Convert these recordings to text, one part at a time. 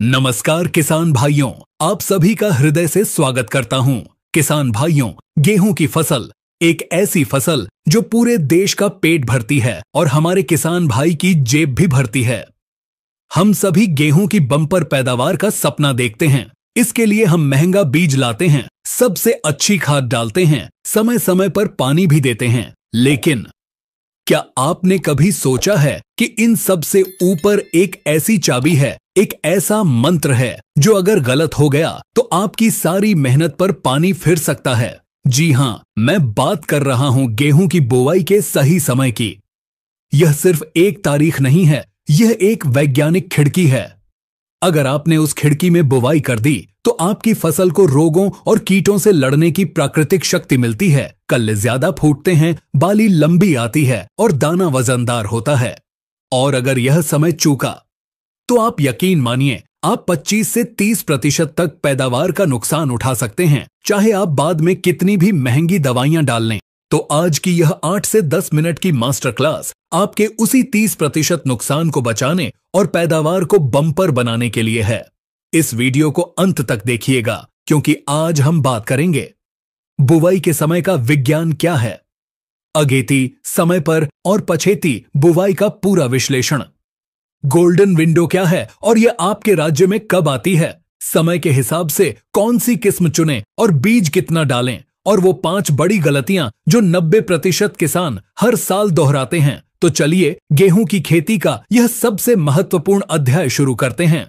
नमस्कार किसान भाइयों, आप सभी का हृदय से स्वागत करता हूं। किसान भाइयों, गेहूं की फसल एक ऐसी फसल जो पूरे देश का पेट भरती है और हमारे किसान भाई की जेब भी भरती है। हम सभी गेहूं की बम्पर पैदावार का सपना देखते हैं। इसके लिए हम महंगा बीज लाते हैं, सबसे अच्छी खाद डालते हैं, समय समय पर पानी भी देते हैं। लेकिन क्या आपने कभी सोचा है कि इन सब से ऊपर एक ऐसी चाबी है, एक ऐसा मंत्र है जो अगर गलत हो गया तो आपकी सारी मेहनत पर पानी फिर सकता है? जी हां, मैं बात कर रहा हूं गेहूं की बुवाई के सही समय की। यह सिर्फ एक तारीख नहीं है, यह एक वैज्ञानिक खिड़की है। अगर आपने उस खिड़की में बुवाई कर दी तो आपकी फसल को रोगों और कीटों से लड़ने की प्राकृतिक शक्ति मिलती है। कल्ले ज्यादा फूटते हैं, बाली लंबी आती है और दाना वजनदार होता है। और अगर यह समय चूका तो आप यकीन मानिए, आप 25 से 30% तक पैदावार का नुकसान उठा सकते हैं, चाहे आप बाद में कितनी भी महंगी दवाइयां डाल लें। तो आज की यह 8 से 10 मिनट की मास्टर क्लास आपके उसी 30% नुकसान को बचाने और पैदावार को बम्पर बनाने के लिए है। इस वीडियो को अंत तक देखिएगा, क्योंकि आज हम बात करेंगे बुवाई के समय का विज्ञान क्या है, अगेती, समय पर और पछेती बुवाई का पूरा विश्लेषण, गोल्डन विंडो क्या है और यह आपके राज्य में कब आती है, समय के हिसाब से कौन सी किस्म चुनें और बीज कितना डालें, और वो 5 बड़ी गलतियां जो 90% किसान हर साल दोहराते हैं। तो चलिए गेहूं की खेती का यह सबसे महत्वपूर्ण अध्याय शुरू करते हैं।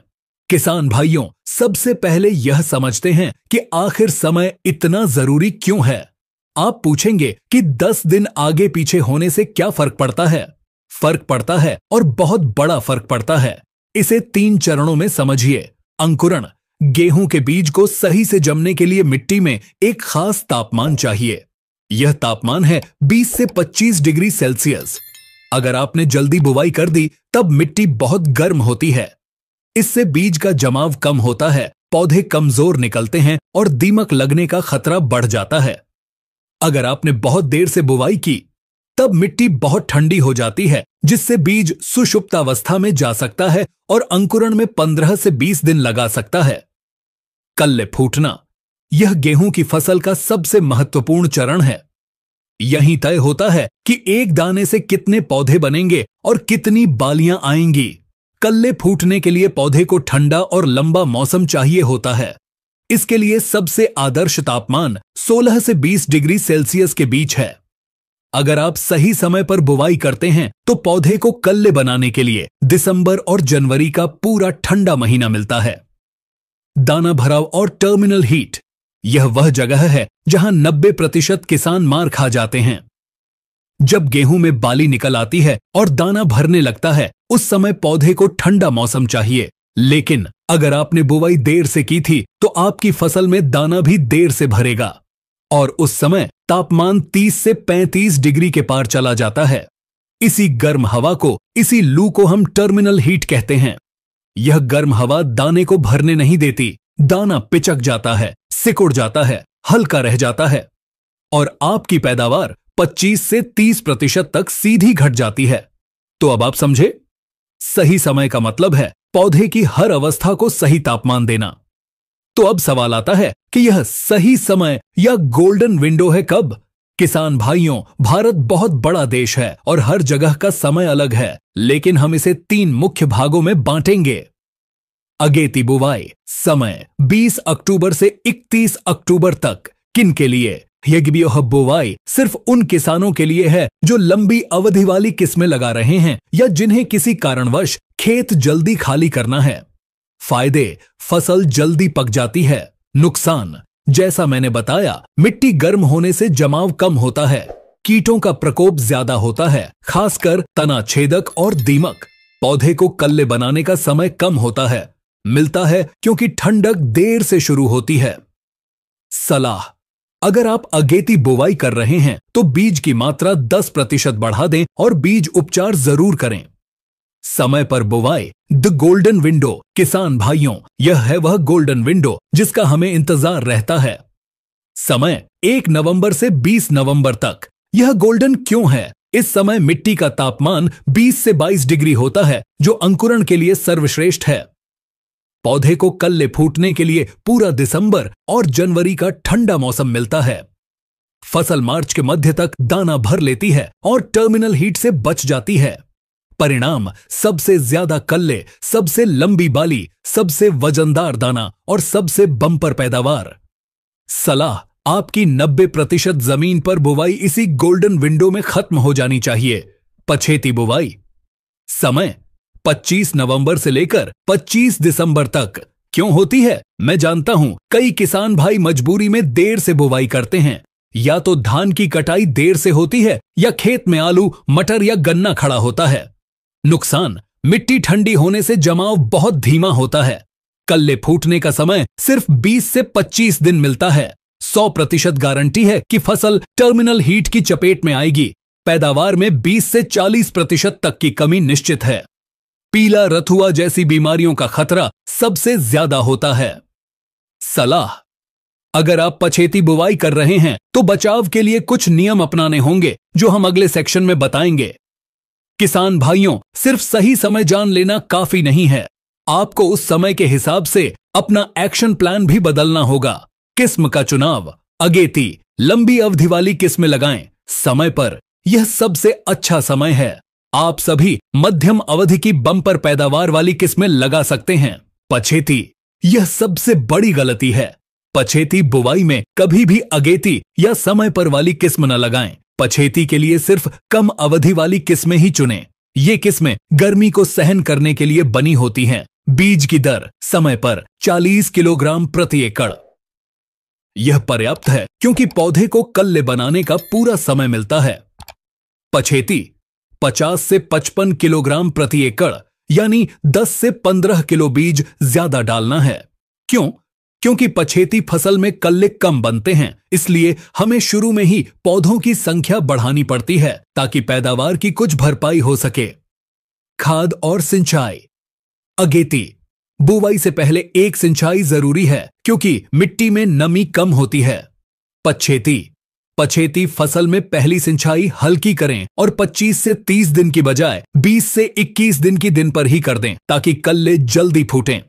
किसान भाइयों, सबसे पहले यह समझते हैं कि आखिर समय इतना जरूरी क्यों है। आप पूछेंगे कि 10 दिन आगे पीछे होने से क्या फर्क पड़ता है? फर्क पड़ता है, और बहुत बड़ा फर्क पड़ता है। इसे 3 चरणों में समझिए। अंकुरण, गेहूं के बीज को सही से जमने के लिए मिट्टी में एक खास तापमान चाहिए। यह तापमान है 20 से 25 डिग्री सेल्सियस। अगर आपने जल्दी बुवाई कर दी तब मिट्टी बहुत गर्म होती है। इससे बीज का जमाव कम होता है, पौधे कमजोर निकलते हैं और दीमक लगने का खतरा बढ़ जाता है। अगर आपने बहुत देर से बुवाई की तब मिट्टी बहुत ठंडी हो जाती है, जिससे बीज सुषुप्तावस्था में जा सकता है और अंकुरण में 15 से 20 दिन लगा सकता है। कल्ले फूटना, यह गेहूं की फसल का सबसे महत्वपूर्ण चरण है। यहीं तय होता है कि एक दाने से कितने पौधे बनेंगे और कितनी बालियां आएंगी। कल्ले फूटने के लिए पौधे को ठंडा और लंबा मौसम चाहिए होता है। इसके लिए सबसे आदर्श तापमान 16 से 20 डिग्री सेल्सियस के बीच है। अगर आप सही समय पर बुवाई करते हैं तो पौधे को कल्ले बनाने के लिए दिसंबर और जनवरी का पूरा ठंडा महीना मिलता है। दाना भराव और टर्मिनल हीट, यह वह जगह है जहां 90% किसान मार खा जाते हैं। जब गेहूं में बाली निकल आती है और दाना भरने लगता है, उस समय पौधे को ठंडा मौसम चाहिए। लेकिन अगर आपने बुवाई देर से की थी तो आपकी फसल में दाना भी देर से भरेगा, और उस समय तापमान 30 से 35 डिग्री के पार चला जाता है। इसी गर्म हवा को, इसी लू को हम टर्मिनल हीट कहते हैं। यह गर्म हवा दाने को भरने नहीं देती। दाना पिचक जाता है, सिकुड़ जाता है, हल्का रह जाता है, और आपकी पैदावार 25 से 30% तक सीधी घट जाती है। तो अब आप समझे, सही समय का मतलब है पौधे की हर अवस्था को सही तापमान देना। तो अब सवाल आता है कि यह सही समय या गोल्डन विंडो है कब? किसान भाइयों, भारत बहुत बड़ा देश है और हर जगह का समय अलग है, लेकिन हम इसे 3 मुख्य भागों में बांटेंगे। अगेती बुवाई समय 20 अक्टूबर से 31 अक्टूबर तक। किन के लिए? यह बुवाई सिर्फ उन किसानों के लिए है जो लंबी अवधि वाली किस्में लगा रहे हैं या जिन्हें किसी कारणवश खेत जल्दी खाली करना है। फायदे, फसल जल्दी पक जाती है। नुकसान, जैसा मैंने बताया, मिट्टी गर्म होने से जमाव कम होता है, कीटों का प्रकोप ज्यादा होता है, खासकर तना छेदक और दीमक। पौधे को कल्ले बनाने का समय कम होता है, मिलता है क्योंकि ठंडक देर से शुरू होती है। सलाह, अगर आप अगेती बुवाई कर रहे हैं तो बीज की मात्रा 10% बढ़ा दें और बीज उपचार जरूर करें। समय पर बुवाई, द गोल्डन विंडो। किसान भाइयों, यह है वह गोल्डन विंडो जिसका हमें इंतजार रहता है। समय 1 नवंबर से 20 नवंबर तक। यह गोल्डन क्यों है? इस समय मिट्टी का तापमान 20 से 22 डिग्री होता है, जो अंकुरण के लिए सर्वश्रेष्ठ है। पौधे को कल्ले फूटने के लिए पूरा दिसंबर और जनवरी का ठंडा मौसम मिलता है। फसल मार्च के मध्य तक दाना भर लेती है और टर्मिनल हीट से बच जाती है। परिणाम सबसे ज्यादा कल्ले, सबसे लंबी बाली, सबसे वजनदार दाना और सबसे बम्पर पैदावार। सलाह, आपकी 90% जमीन पर बुवाई इसी गोल्डन विंडो में खत्म हो जानी चाहिए। पछेती बुवाई। समय 25 नवंबर से लेकर 25 दिसंबर तक। क्यों होती है? मैं जानता हूं कई किसान भाई मजबूरी में देर से बुवाई करते हैं। या तो धान की कटाई देर से होती है या खेत में आलू, मटर या गन्ना खड़ा होता है। नुकसान, मिट्टी ठंडी होने से जमाव बहुत धीमा होता है। कल्ले फूटने का समय सिर्फ 20 से 25 दिन मिलता है। 100% गारंटी है कि फसल टर्मिनल हीट की चपेट में आएगी। पैदावार में 20 से 40% तक की कमी निश्चित है। पीला रथुआ जैसी बीमारियों का खतरा सबसे ज्यादा होता है। सलाह, अगर आप पछेती बुवाई कर रहे हैं तो बचाव के लिए कुछ नियम अपनाने होंगे जो हम अगले सेक्शन में बताएंगे। किसान भाइयों, सिर्फ सही समय जान लेना काफी नहीं है। आपको उस समय के हिसाब से अपना एक्शन प्लान भी बदलना होगा। किस्म का चुनाव, अगेती, लंबी अवधि वाली किस्में लगाएं समय पर। यह सबसे अच्छा समय है। आप सभी मध्यम अवधि की बम्पर पैदावार वाली किस्में लगा सकते हैं। पछेती, यह सबसे बड़ी गलती है। पछेती बुवाई में कभी भी अगेती या समय पर वाली किस्म न लगाएं। पछेती के लिए सिर्फ कम अवधि वाली किस्में ही चुनें। ये किस्में गर्मी को सहन करने के लिए बनी होती हैं। बीज की दर समय पर 40 किलोग्राम प्रति एकड़। यह पर्याप्त है क्योंकि पौधे को कल्ले बनाने का पूरा समय मिलता है। पछेती 50 से 55 किलोग्राम प्रति एकड़ यानी 10 से 15 किलो बीज ज्यादा डालना है। क्यों? क्योंकि पछेती फसल में कल्ले कम बनते हैं, इसलिए हमें शुरू में ही पौधों की संख्या बढ़ानी पड़ती है ताकि पैदावार की कुछ भरपाई हो सके। खाद और सिंचाई। अगेती, बुवाई से पहले एक सिंचाई जरूरी है क्योंकि मिट्टी में नमी कम होती है। पछेती फसल में पहली सिंचाई हल्की करें और 25 से 30 दिन की बजाय 20 से 21 दिन की दिन पर ही कर दें ताकि कल्ले जल्दी फूटें।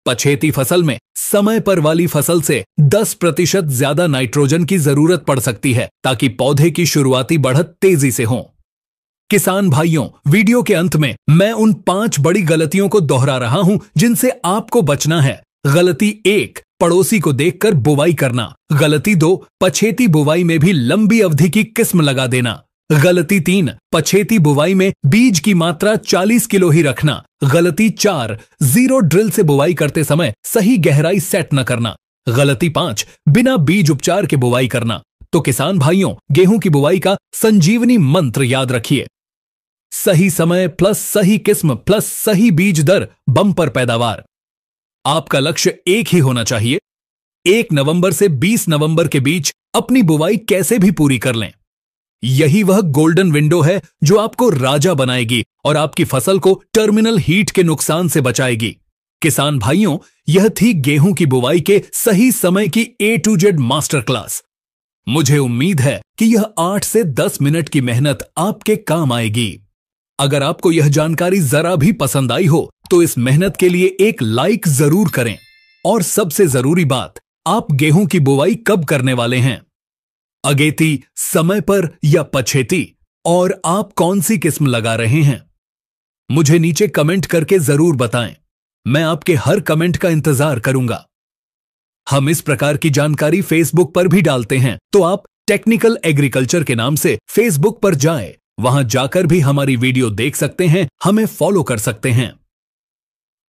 पछेती फसल में समय पर वाली फसल से 10% ज्यादा नाइट्रोजन की जरूरत पड़ सकती है ताकि पौधे की शुरुआती बढ़त तेजी से हो। किसान भाइयों, वीडियो के अंत में मैं उन 5 बड़ी गलतियों को दोहरा रहा हूं जिनसे आपको बचना है। गलती 1, पड़ोसी को देखकर बुवाई करना। गलती 2, पछेती बुवाई में भी लंबी अवधि की किस्म लगा देना। गलती 3, पछेती बुवाई में बीज की मात्रा 40 किलो ही रखना। गलती 4, जीरो ड्रिल से बुवाई करते समय सही गहराई सेट न करना। गलती 5, बिना बीज उपचार के बुवाई करना। तो किसान भाइयों, गेहूं की बुवाई का संजीवनी मंत्र याद रखिए। सही समय प्लस सही किस्म प्लस सही बीज दर, बम्पर पैदावार। आपका लक्ष्य एक ही होना चाहिए। 1 नवंबर से 20 नवंबर के बीच अपनी बुवाई कैसे भी पूरी कर लें। यही वह गोल्डन विंडो है जो आपको राजा बनाएगी और आपकी फसल को टर्मिनल हीट के नुकसान से बचाएगी। किसान भाइयों, यह थी गेहूं की बुवाई के सही समय की A to Z master class. मुझे उम्मीद है कि यह 8 से 10 मिनट की मेहनत आपके काम आएगी। अगर आपको यह जानकारी जरा भी पसंद आई हो तो इस मेहनत के लिए एक लाइक जरूर करें। और सबसे जरूरी बात, आप गेहूं की बुवाई कब करने वाले हैं? अगेती, समय पर या पछेती? और आप कौन सी किस्म लगा रहे हैं? मुझे नीचे कमेंट करके जरूर बताएं। मैं आपके हर कमेंट का इंतजार करूंगा। हम इस प्रकार की जानकारी फेसबुक पर भी डालते हैं, तो आप टेक्निकल एग्रीकल्चर के नाम से फेसबुक पर जाएं। वहां जाकर भी हमारी वीडियो देख सकते हैं, हमें फॉलो कर सकते हैं।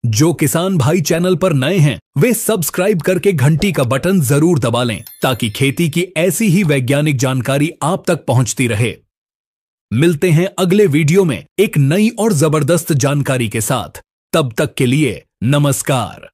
जो किसान भाई चैनल पर नए हैं वे सब्सक्राइब करके घंटी का बटन जरूर दबा लें ताकि खेती की ऐसी ही वैज्ञानिक जानकारी आप तक पहुंचती रहे। मिलते हैं अगले वीडियो में एक नई और जबरदस्त जानकारी के साथ। तब तक के लिए नमस्कार।